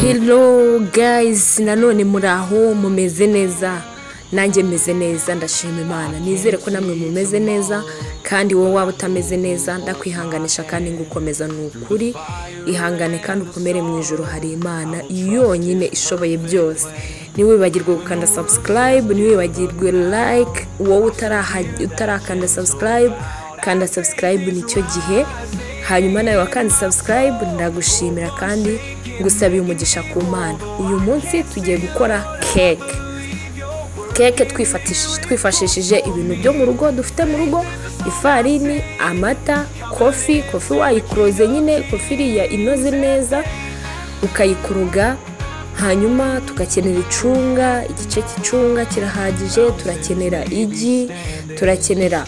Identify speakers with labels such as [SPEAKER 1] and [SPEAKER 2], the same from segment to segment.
[SPEAKER 1] Hello guys, nanone muraho mumeze neza, nanjye meze neza ndashima Imana. Nizere ko namwe mumeze neza, kandi wowe waba utameze neza ndakwihanganisha kandi ngukomeza n'ukuri. Ihangane kandi ukomere mu ijuru, hari Imana yonyine ishoboye byose. Niwibagirwe gukanda subscribe, niwibagirwe like, wowe utarakanda subscribe, kanda subscribe nicyo gihe. Hanyuma nawe wakanda subscribe, ndagushimira kandi ngusabiye umugisha ku Mana. Uyu munsi tugiye gukora cake twifashishije ibintu byo mu rugo dufite mu rugo: ifarini, amata, coffee wayikuroze nyine, coffee iriya inoze neza ukayikuruga. Hanyuma tugakenera icunga, igice cy'icunga kirahagije, turakenera igi, turakenera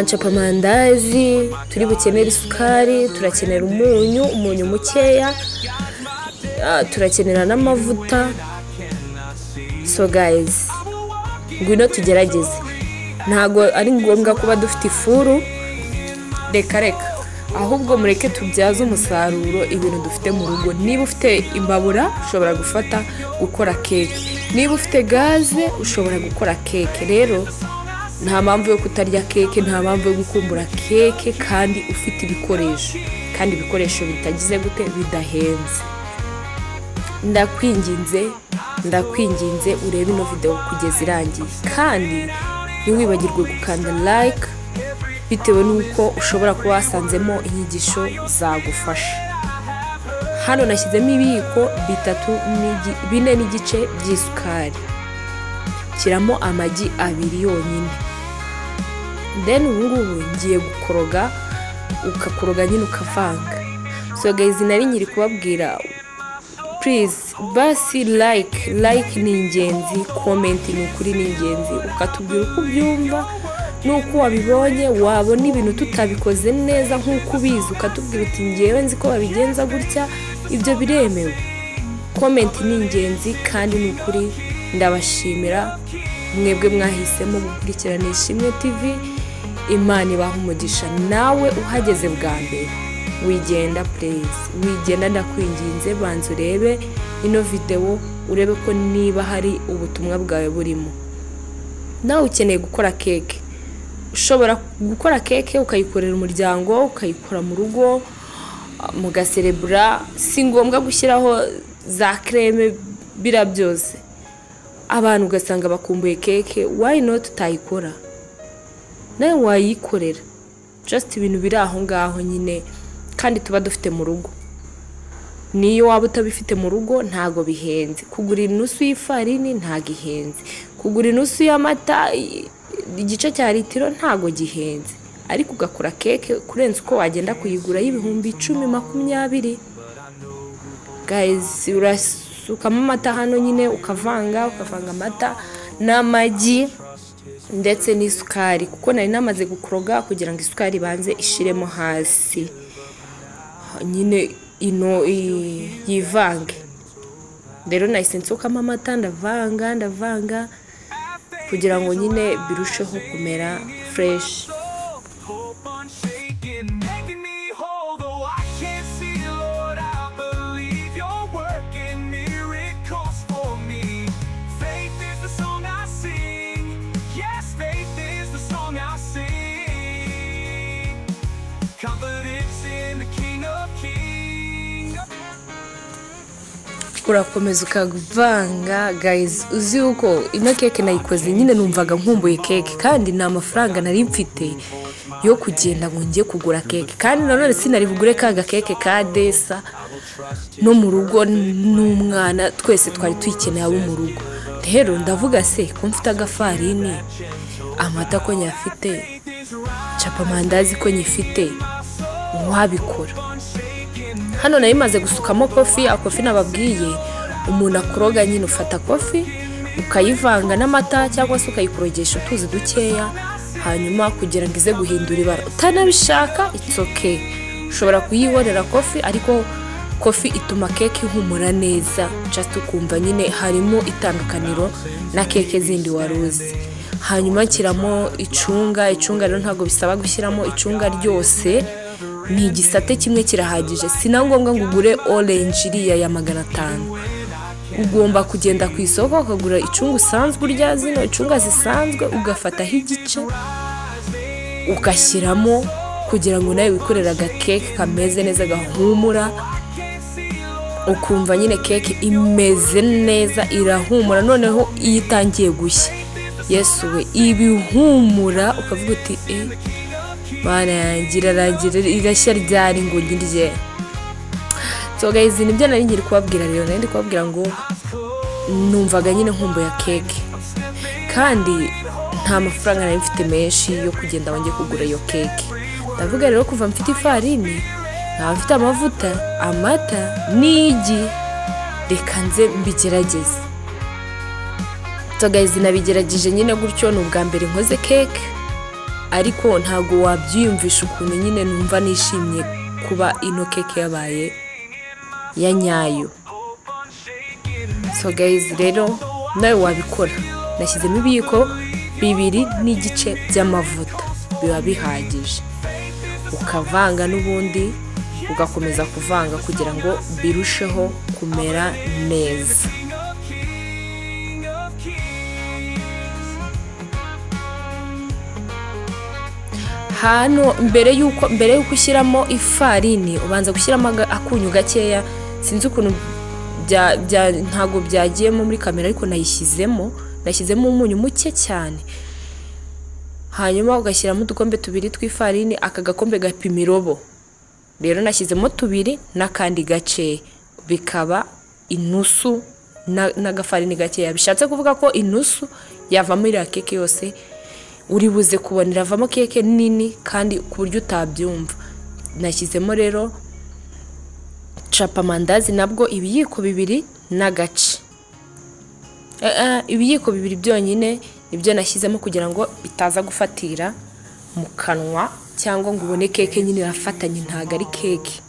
[SPEAKER 1] capamandazi, turi bukenera isukari, turakenera umunyu mukeya, turakenera n'amavuta. So guys, ngwino tugerageze. Ntago ari ngombwa kuba dufite ifuru, reka ahubwo mureke tubyaze umusaruro ibintu dufite mu rugo. Niba ufite imbabura ushobora gukora cake, niba ufite gaze ushobora gukora cake. Rero nta mpamvu yo kutarya cake, nta mpamvu yo gukumbura cake, kandi ufite ibikoresho, kandi ibikoresho bitagize gute, bidahenze. Ndakwinginze urebe ino video kugeza irangiye, kandi ntiwibagirwe gukanda like, bitewe nuko ushobora kuba wasanzemo inyigisho zagufasha. Hano nashyizemo ibiyiko 4 n'igice by'isukari, kiramo amagi 2 yonyine. Then ubungubu ngiye gukoroga, ukakoroga nyine ukavanga. So guys, nari nyiri kubabwira, please basi like ni ingenzi, comment ni ukuri ni ingenzi, ukatubwira uko ubyumva nuko wabibonye, wabona ibintu tutabikoze neza nk'uko ubizi ukatubwira uti ngewe nzi ko babigenza gutya, ibyo biremewe. Comment ni ingenzi, kandi n'ukuri ndabashimira mwebwe mwahisemo gukurikirana Ishimwe TV. Imana ibaha umugisha. Nawe uhageze bwa mbere wigenda, please wigenda, ndakwinginze banza urebe ino video, urebe ko niba hari ubutumwa bwawe burimo. Nawe ukeneye gukora cake, ushobora gukora cake ukayikorera umuryango, ukayikora mu rugo mugaserebura. Si ngombwa gushyiraho za creme bira byose. Abantu ugasanga bakumbuye cake, why not utayikora? Nawe wayikorera, just ibintu biri aho ngaho nyine, kandi tuba dufite mu rugo. Niyo waba utabifite mu rugo ntago bihenze. Kugura inusu y'ifarini ntago ihenze, kugura inusu y'amata igice cya litiro ntago gihenze, ariko ugakora cake kurenza uko wagenda kuyigura y'ibihumbi 10-20. Guys, urasukamo amata hano nyine, ukavanga amata n'amagi ndetse n'isukari, kuko nari namaze gukoroga kugira ngo isukari banze ishiremo hasi nyine ino yivange. Rero nahise nsukamo amata, ndavanga kugira ngo nyine birusheho kumera fresh. Urakomeza ukavanga. Guys, uzi uko ino cake nayikoze nyine numvaga nkumbuye cake, kandi nta mafaranga nari mfite yo kugenda ngo ngiye kugura cake, kandi nanone sinari bugure kaga cake ka desa no mu rugo n'umwana, twese twari tuyikeneye abo mu rugo. Rero ndavuga se ko mfite agafarini, amata ko nyafite, capamandazi ko nyifite, wabikora. Hano nari maze gusukamo coffee nababwiye, umuntu akoroga nyine, ufata coffee ukayivanga n'amata cyangwa se ukayikorogesha utuzi dukeya, hanyuma kugira ngo ize guhindura ibara. Utanabishaka it's okay, ushobora kuyihorera coffee, ariko coffee ituma cake ihumura neza, just ukumva nyine harimo itandukaniro na cake zindi waruzi. Hanyuma kiramo icunga rero ntago bisaba gushyiramo icunga ryose, ni igisate kimwe kirahagije, sina ngombwa ngo ugure orange iriya ya 500. Ugomba kugenda ku isoko ukagura icunga usanzwe urya zino icunga zisanzwe, ugafataho igice ugashyiramo kugira ngo nawe wikorera agakeke kameze neza gahumura, ukumva nyine keke imeze neza irahumura. Noneho iyo itangiye gushya, Yesu we, ibihumura ukavuga uti Mana yanjye irarangira irashya ryari ngo ngirye. So guys, nibyo nari ngiri kubabwira rero, nari kubabwira ngo numvaga nyine nkumbuye ya keke, kandi nta mafaranga nari mfite menshi yo kugenda wanjye kugura iyo keke. Ndavuga rero kuva mfite ifarini, nkaba mfite amavuta, amata n'igi, reka nze mbigerageze. So guys, nabigerageje nyine gutyo, ni ubwa mbere nkoze keke, ariko ntago wabyiyumvisha ukuntu nyine numva nishimye kuba ino keke yabaye ya nyayo. So guys, rero nawe wabikora. Nashyizemo ibiyiko 2 n'igice by'amavuta, biba bihagije. Ukavanga n'ubundi ugakomeza kuvanga kugira ngo birusheho kumera neza. Hano mbere yuko ushyiramo ifarini ubanza gushyiramo akunyu gakeya, sinzi ukuntu ntago byagiyemo muri kamera, ariko nashyizemo umunyu muke cyane. Hanyuma ugashyiramo udukombe 2 tw'ifarini, aka gakombe gapima irobo. Rero nashyizemo 2 n'akandi gace, bikaba inusu n'agafarini gakeya. Bishatse kuvuga ko inusu yavamo iriya keke yose, uri buze kubona iravamo keke nini kandi ku buryo utabyumva. Nashyizemo rero capamandazi, nabwo ibiyiko 2 n'agace. Ibiyiko 2 byonyine nibyo nashyizemo kugira ngo bitaza gufatira mu kanwa, cyangwa ngo ubone keke nyine irafatanye, ntago ari keke.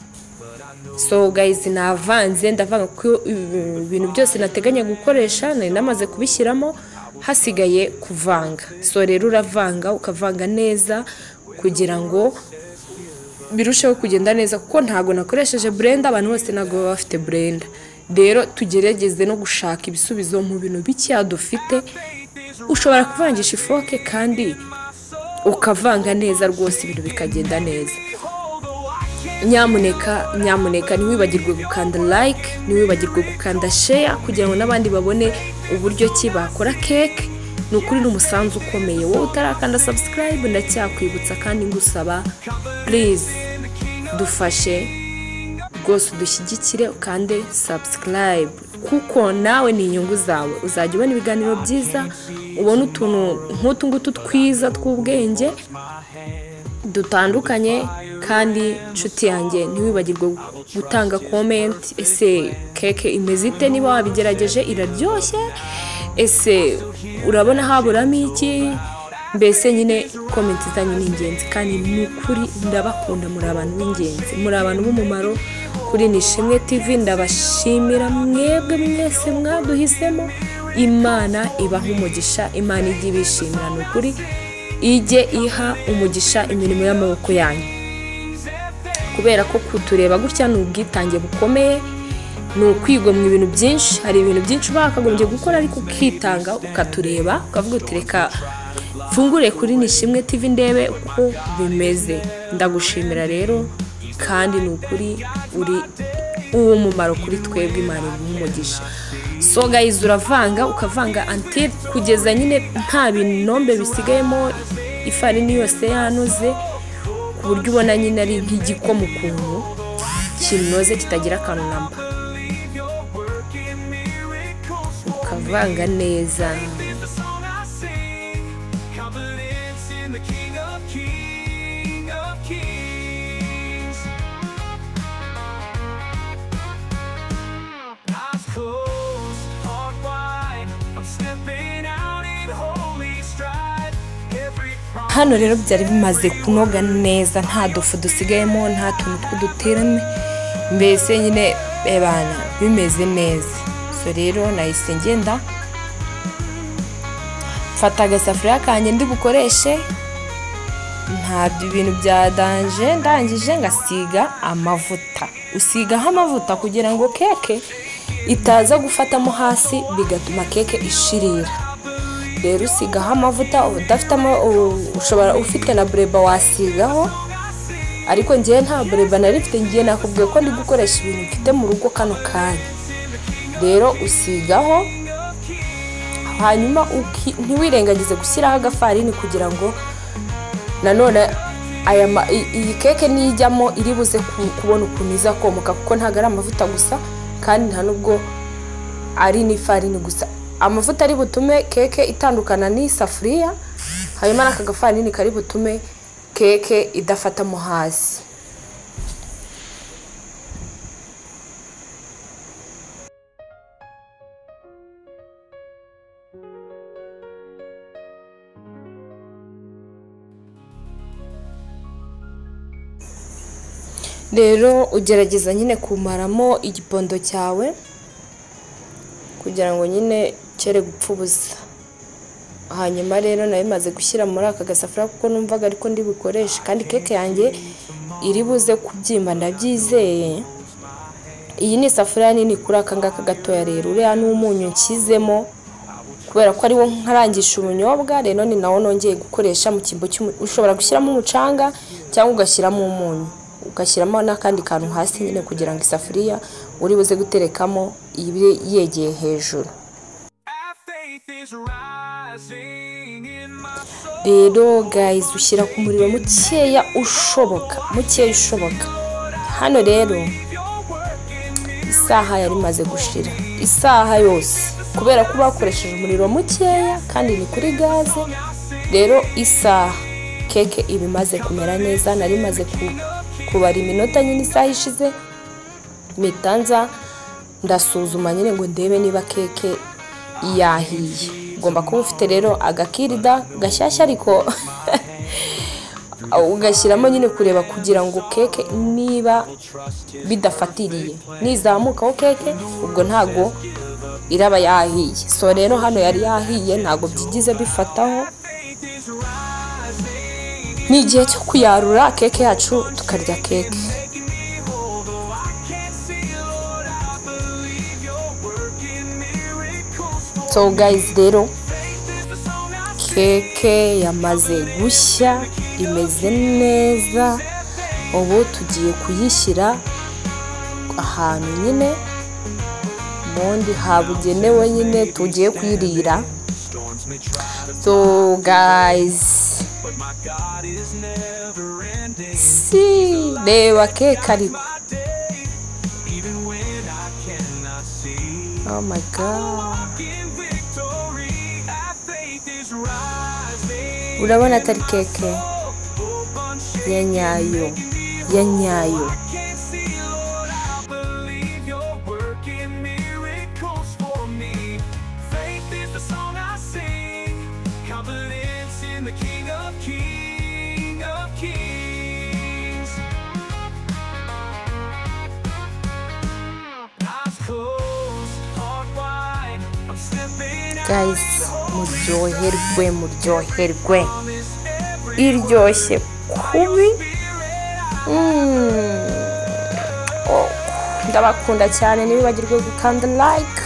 [SPEAKER 1] So guys, navanze, ndavanga ko ibintu byose nateganya gukoresha nari namaze kubishyiramo, hasigaye kuvanga. So rero uravanga, ukavanga neza kugira ngo birusheho kugenda neza, kuko ntago nakoresheje blender, abantu bose nago baba bafite blender. Rero tugerageze no gushaka ibisubizo mu bintu bike dufite. Ushobora kuvangisha ifoke kandi ukavanga neza rwose, ibintu bikagenda neza. Nyamuneka ntiwibagirwe gukanda like, ntiwibagirwe gukanda share kugira ngo n'abandi babone uburyo ki bakora cake. Nukuri n'umusanzu ukomeye. Wowe utarakanda subscribe ndacyakwibutsa kandi ngusaba, please dufashe rwose, dushyigikire ukande subscribe, kuko nawe ni inyungu zawe. Uzajya ubona ibiganiro byiza, ubona utuntu nk'utu ngutu twiza tw'ubwenge dutandukanye. Kandi nshuti yanjye, ntiwibagirwe gutanga comment. Ese keke imeze ite? Niba wabigerageje iraryoshye? Ese urabona haburamo iki? Mbese nyine comment zanyu ni ingenzi, kandi n'ukuri ndabakunda, muri abantu b'ingenzi, muri abantu b'umumaro kuri Nishimwe TV. Ndabashimira mwebwe mwese mwaduhisemo. Imana ibaha umugisha, Imana ijye ibishimira, n'ukuri ijye iha umugisha imirimo y'amaboko yanyu, kubera ko kutureba gutya ni ubwitange bukomeye, ni ukwigomwa ibintu byinshi. Hari ibintu byinshi bakagombye gukora, ariko ukitanga ukatureba, ukavuga uti reka fungure kuri Nishimwe TV ndebe uko bimeze. Ndagushimira rero, kandi ni ukuri uri uw'umumaro kuri twebwe. Imana ibaha umugisha. So guys, uravanga ukavanga until kugeza nyine nta binombe bisigayemo, ifarini yose yanoze, ku buryo ubona nyine ari nk'igikoma ukuntu kinoze kitagira akantu namba. Ukavanga neza. Hano rero byari bimaze kunoga neza, nta dofu dusigayemo, nta tuntu tw'uduterane, mbese nyine bana bimeze neza. So rero nahise ngenda mfata agasafuriya kanjye ndi bukoreshe, ntabyo ibintu bya danje. Ndangije ngasiga amavuta, usigaho amavuta kugira ngo keke itaza gufatamo hasi bigatuma keke ishirira. Rero usigaho amavuta, udafite ushobora ufite na breba wasigaho, ariko ngiye nta breba nari mfite, ngiye nakubwiye ko ndi gukoresha ibintu mfite mu rugo kano kanya. Rero usigaho, hanyuma ntiwirengagize gushyiraho agafarini kugira ngo nanone iyi keke nijyamo iri buze kubona ukuntu iza komoka, kuko ntabwo ari amavuta gusa kandi nta nubwo ari n'ifarini gusa. Amavuta ari butume keke itandukana n'isafuriya, hanyuma n'aka gafarini kari butume keke idafatamo hasi. Rero ugerageza nyine kumaramo igipondo cyawe kugira ngo nyine cere gupfa ubusa. Hanyuma rero nayo maze gushyira muri aka gasafuriya kuko numvaga ariko ndi bukoreshe, kandi keke yanjye iri buze kubyimba ndabyizeye. Iyi ni isafuriya nini kuri aka ngaka gatoya. Rero uriya n'umunyu nshyizemo kubera ko ariwo nkarangisha ubunyobwa, rero ni nawo nongeye gukoresha mu kimbo ushobora gushyiramo umucanga cyangwa ugashyiramo umunyu, ugashyiramo n'akandi kantu hasi nyine kugira ngo isafuriya uri buze guterekamo ibe yegeye hejuru. Rero guys, ushyira ku muriro mukeya ushoboka. Hano rero isaha yari maze gushira, isaha yose, kubera ko bakoresheje umuriro mukeya kandi ni kuri gaze. Rero isaha keke iba imaze kumera neza. Nari maze kubara iminota nyine isaha ishize, mitanza ndasuzuma nyine ngo ndebe niba keke yahiye. Ugomba kuba ufite rero agakirida gashyashya ariko ugashyiramo nyine kureba kugira ngo keke niba bidafatiriye, nizamukaho keke ubwo ntago iraba yahiye. So rero hano yari yahiye, ntago byigize bifataho. Ni igihe cyo kuyarura keke yacu tukarya keke. So guys, rero keke yamaze gushya, imeze neza. Ubu tugiye kuyishyira ahantu nyine mundi habugenewe nyine tugiye kuyirira. So guys, reba keke ariko, oh my god, urabona atari keke ya nyayo. Guys, muryoherwe, iryoshye kubi. Ndabakunda cyane, ntibibagirwe gukanda like.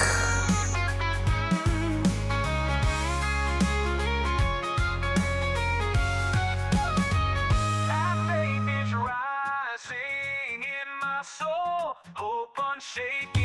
[SPEAKER 1] Shaking